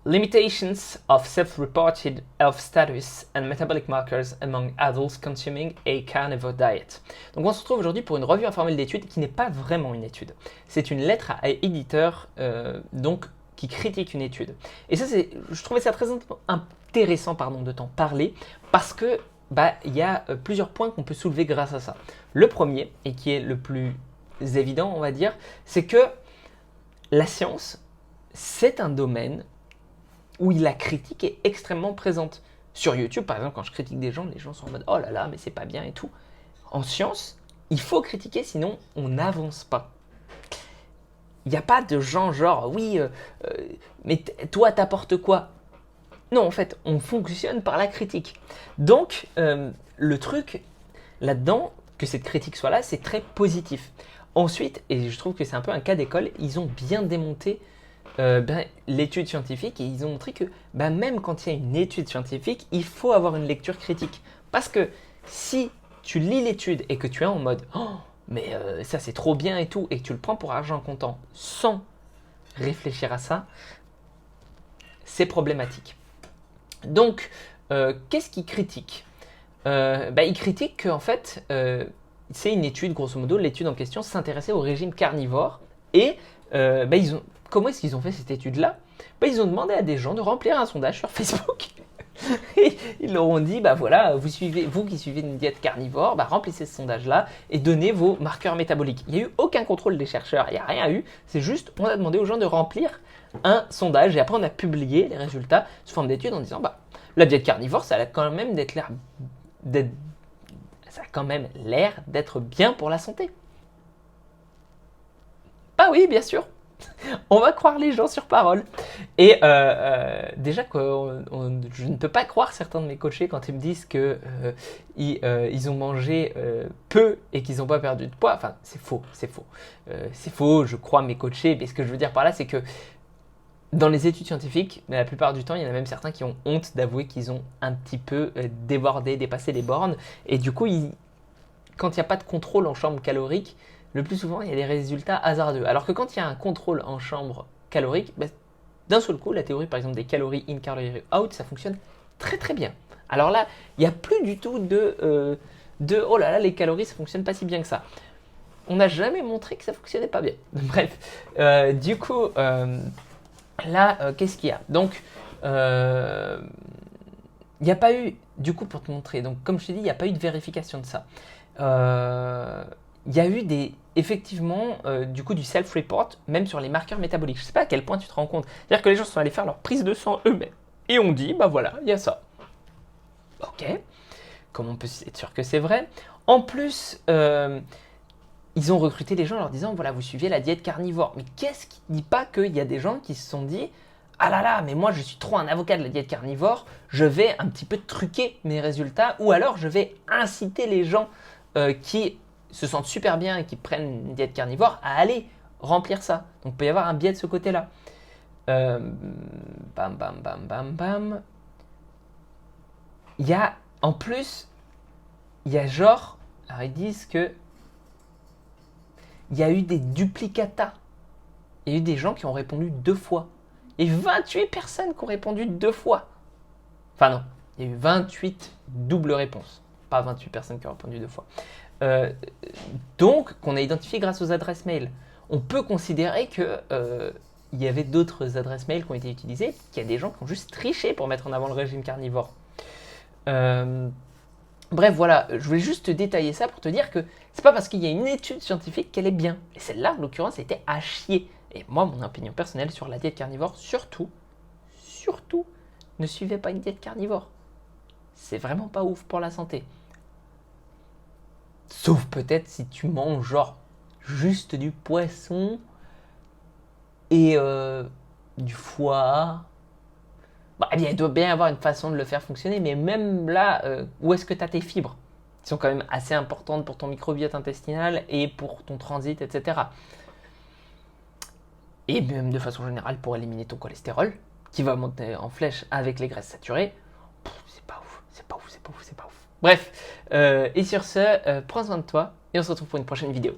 Limitations of self-reported health status and metabolic markers among adults consuming a carnivore diet. Donc on se retrouve aujourd'hui pour une revue informelle d'études qui n'est pas vraiment une étude. C'est une lettre à éditeur donc qui critique une étude. Et ça, je trouvais ça très intéressant de t'en parler parce que il y a plusieurs points qu'on peut soulever grâce à ça. Le premier, et qui est le plus évident, on va dire, c'est que la science, c'est un domaine où la critique est extrêmement présente. Sur YouTube, par exemple, quand je critique des gens, les gens sont en mode « Oh là là, mais c'est pas bien et tout ». En science, il faut critiquer, sinon on n'avance pas. Il n'y a pas de gens genre « Oui, mais toi, t'apportes quoi ?» Non, en fait, on fonctionne par la critique. Donc, le truc là-dedans, que cette critique soit là, c'est très positif. Ensuite, et je trouve que c'est un peu un cas d'école, ils ont bien démonté l'étude scientifique et ils ont montré que même quand il y a une étude scientifique, il faut avoir une lecture critique. Parce que si tu lis l'étude et que tu es en mode « Oh, mais ça c'est trop bien et tout » et que tu le prends pour argent comptant sans réfléchir à ça, c'est problématique. Donc, qu'est-ce qu'ils critiquent Ils critiquent qu'en fait, c'est une étude, grosso modo, l'étude en question s'intéressait au régime carnivore et comment est-ce qu'ils ont fait cette étude-là ? Ils ont demandé à des gens de remplir un sondage sur Facebook. Et ils leur ont dit, voilà, vous qui suivez une diète carnivore, remplissez ce sondage-là et donnez vos marqueurs métaboliques. Il n'y a eu aucun contrôle des chercheurs, il n'y a rien eu. C'est juste, on a demandé aux gens de remplir un sondage et après on a publié les résultats sous forme d'études en disant, la diète carnivore, ça a quand même l'air d'être bien pour la santé. Bah oui, bien sûr. On va croire les gens sur parole. Et déjà, je ne peux pas croire certains de mes coachés quand ils me disent qu'ils ont mangé peu et qu'ils n'ont pas perdu de poids. Enfin, c'est faux. C'est faux, je crois mes coachés. Mais ce que je veux dire par là, c'est que dans les études scientifiques, mais la plupart du temps, il y en a même certains qui ont honte d'avouer qu'ils ont un petit peu dépassé les bornes. Et du coup, quand il n'y a pas de contrôle en chambre calorique, le plus souvent, il y a des résultats hasardeux. Alors que quand il y a un contrôle en chambre calorique, d'un seul coup, la théorie par exemple des calories in, calories out, ça fonctionne très très bien. Alors là, il n'y a plus du tout de oh là là, les calories, ça fonctionne pas si bien que ça. On n'a jamais montré que ça fonctionnait pas bien. Bref, du coup, là, qu'est-ce qu'il y a ? Donc, il n'y a pas eu, du coup, pour te montrer, donc comme je te dis, il n'y a pas eu de vérification de ça. Il y a eu effectivement du self-report, même sur les marqueurs métaboliques. Je ne sais pas à quel point tu te rends compte. C'est-à-dire que les gens sont allés faire leur prise de sang eux-mêmes. Et on dit, voilà, il y a ça. Ok, comment on peut être sûr que c'est vrai ? En plus, ils ont recruté les gens en leur disant, voilà, vous suivez la diète carnivore. Mais qu'est-ce qui ne dit pas qu'il y a des gens qui se sont dit, ah là là, mais moi je suis trop un avocat de la diète carnivore, je vais un petit peu truquer mes résultats, ou alors je vais inciter les gens qui se sentent super bien et qui prennent une diète carnivore à aller remplir ça. Donc il peut y avoir un biais de ce côté-là. Il y a, en plus, il y a genre, alors ils disent que il y a eu des duplicata. Il y a eu des gens qui ont répondu 2 fois. Et 28 personnes qui ont répondu 2 fois. Enfin non, il y a eu 28 doubles réponses. Pas 28 personnes qui ont répondu 2 fois. Donc, qu'on a identifié grâce aux adresses mail. On peut considérer qu'il y avait d'autres adresses mail qui ont été utilisées, qu'il y a des gens qui ont juste triché pour mettre en avant le régime carnivore. Bref, voilà, je voulais juste te détailler ça pour te dire que c'est pas parce qu'il y a une étude scientifique qu'elle est bien. Et celle-là, en l'occurrence, était à chier. Et moi, mon opinion personnelle sur la diète carnivore, surtout, ne suivez pas une diète carnivore. C'est vraiment pas ouf pour la santé. Sauf peut-être si tu manges genre juste du poisson et du foie. Il doit bien y avoir une façon de le faire fonctionner, mais même là, où est-ce que tu as tes fibres ? Qui sont quand même assez importantes pour ton microbiote intestinal et pour ton transit, etc. Et même de façon générale pour éliminer ton cholestérol, qui va monter en flèche avec les graisses saturées. C'est pas ouf. Bref, et sur ce, prends soin de toi et on se retrouve pour une prochaine vidéo.